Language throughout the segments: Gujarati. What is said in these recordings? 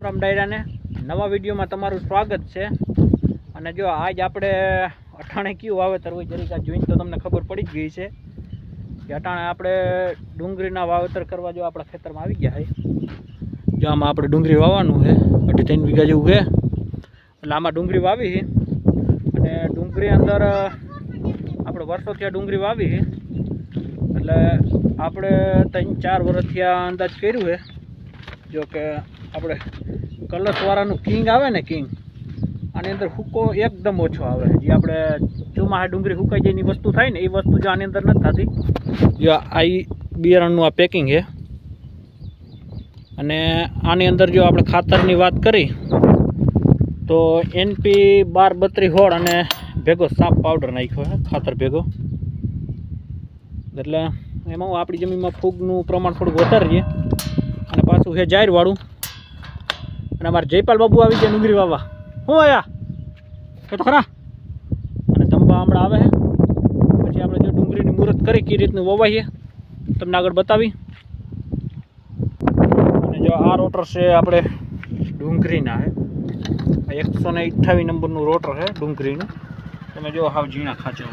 રામ ડાયરાને નવા વિડીયોમાં તમારું સ્વાગત છે। અને જો આજ આપણે અટાણે કયું વાવેતર હોય જરીક જોઈને તો તમને ખબર પડી જ ગઈ છે કે અટાણે આપણે ડુંગળીના વાવેતર કરવા જો આપણા ખેતરમાં આવી ગયા છે। જો આમાં આપણે ડુંગળી વાવવાનું છે 2.5 વીઘા જેવું છે, એટલે આમાં ડુંગળી વાવી છે। અને ડુંગળી અંદર આપણે વર્ષોથી આ ડુંગળી વાવી છે, એટલે આપણે 3-4 વર્ષથી આ અંદાજ કર્યું છે। જો કે આપણે કલસવાળાનું કિંગ આવે ને, કિંગ આની અંદર હુકો એકદમ ઓછો આવે। જે આપણે ચોમાસા ડુંગળી હુકાઈ જાય એની વસ્તુ થાય ને એ વસ્તુ જો આની અંદર નથી થતી। જો આ બિયારણનું આ પેકિંગ છે, અને આની અંદર જો આપણે ખાતરની વાત કરી તો NP 12-32 અને ભેગો સાપ પાવડર નાખ્યો છે ખાતર ભેગો, એટલે એમાં આપણી જમીનમાં ફૂગનું પ્રમાણ થોડુંક વધારે છે। અને પાછું છે જાહેરવાળું। અને અમારે જયપાલ બાબુ આવી ગયા ડુંગળી વાવવા। શું આયા એ તો ખરા। અને ધંબા હમણાં આવે છે, પછી આપણે જો ડુંગળીની મુહૂર્ત કરી કઈ રીતનું વવાઈએ તમને આગળ બતાવી। અને જો આ રોટર છે આપણે ડુંગળીના છે, 128 નંબરનું રોટર છે ડુંગળીનું। તમે જો હાવ ઝીણા ખાંચા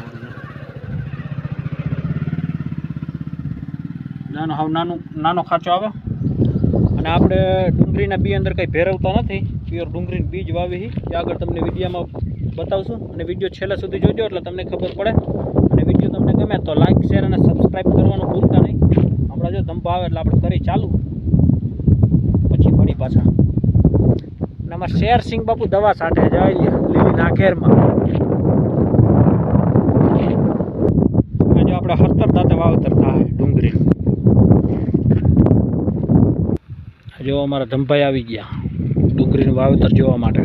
હાવ નાનો ખાંચો આવે। અને આપણે ડુંગળીના બી અંદર કંઈ ભેરવતા નથી, પ્યોર ડુંગળીનું બીજ વાવી છે, એ આગળ તમને વિડીયોમાં બતાવશું। અને વિડીયો છેલ્લા સુધી જોજો એટલે તમને ખબર પડે। અને વિડીયો તમને ગમે તો લાઇક, શેર અને સબસ્ક્રાઈબ કરવાનું ભૂલતા નહીં। હમણાં જો ધંબા આવે એટલે આપણે કરી ચાલુ, પછી ફરી પાછા। અને અમારે શેર સિંહ બાપુ દવા સાથે જાય લીલી નાખેરમાં। જો આપણે હરતર દાંતે વાવેતર થાય ડુંગળીનું। જો અમારા ધંભાઈ આવી ગયા ડુંગળીનું વાવેતર જોવા માટે।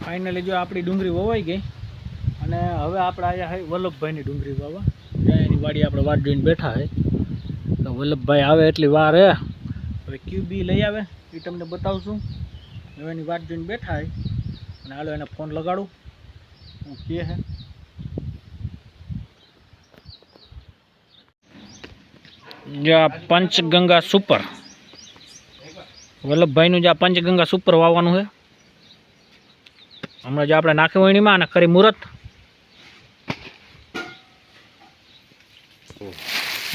ફાઇનલી જો આપણી ડુંગળી વવાઈ ગઈ, અને હવે આપણે આવ્યા છે વલ્લભભાઈની ડુંગળી વાવવા। ત્યાં એની વાડી આપણે વાટ જોઈને બેઠા છે, તો વલ્લભભાઈ આવે એટલી વાર હે, હવે QB લઈ આવે એ તમને બતાવશું। હવે એની વાટ જોઈને બેઠા છે, અને હાલો એને ફોન લગાડું હું કહે છે। જો આ પંચગંગા સુપર વલ્લભભાઈનું જે આ પંચગંગા સુપર વાવવાનું છે હમણાં જે આપણે નાખ્યું હોય એમાં, અને કરી મુહૂર્ત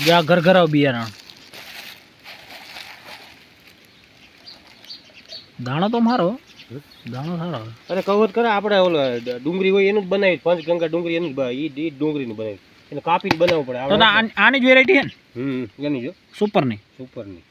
જ્યાં ઘર ઘરાવ બિયારણ દાણો તો મારો દાણો સારો। અરે કવર કરે આપણે ઓલો ડુંગળી હોય એનું જ બનાવી, પંચગંગા ડુંગળી એનું જ ઈ ડુંગળીનું બનાવી, એને કાપીને બનાવવું પડે। આની જ વેરાયટી છે ને? એની જો સુપરની સુપરની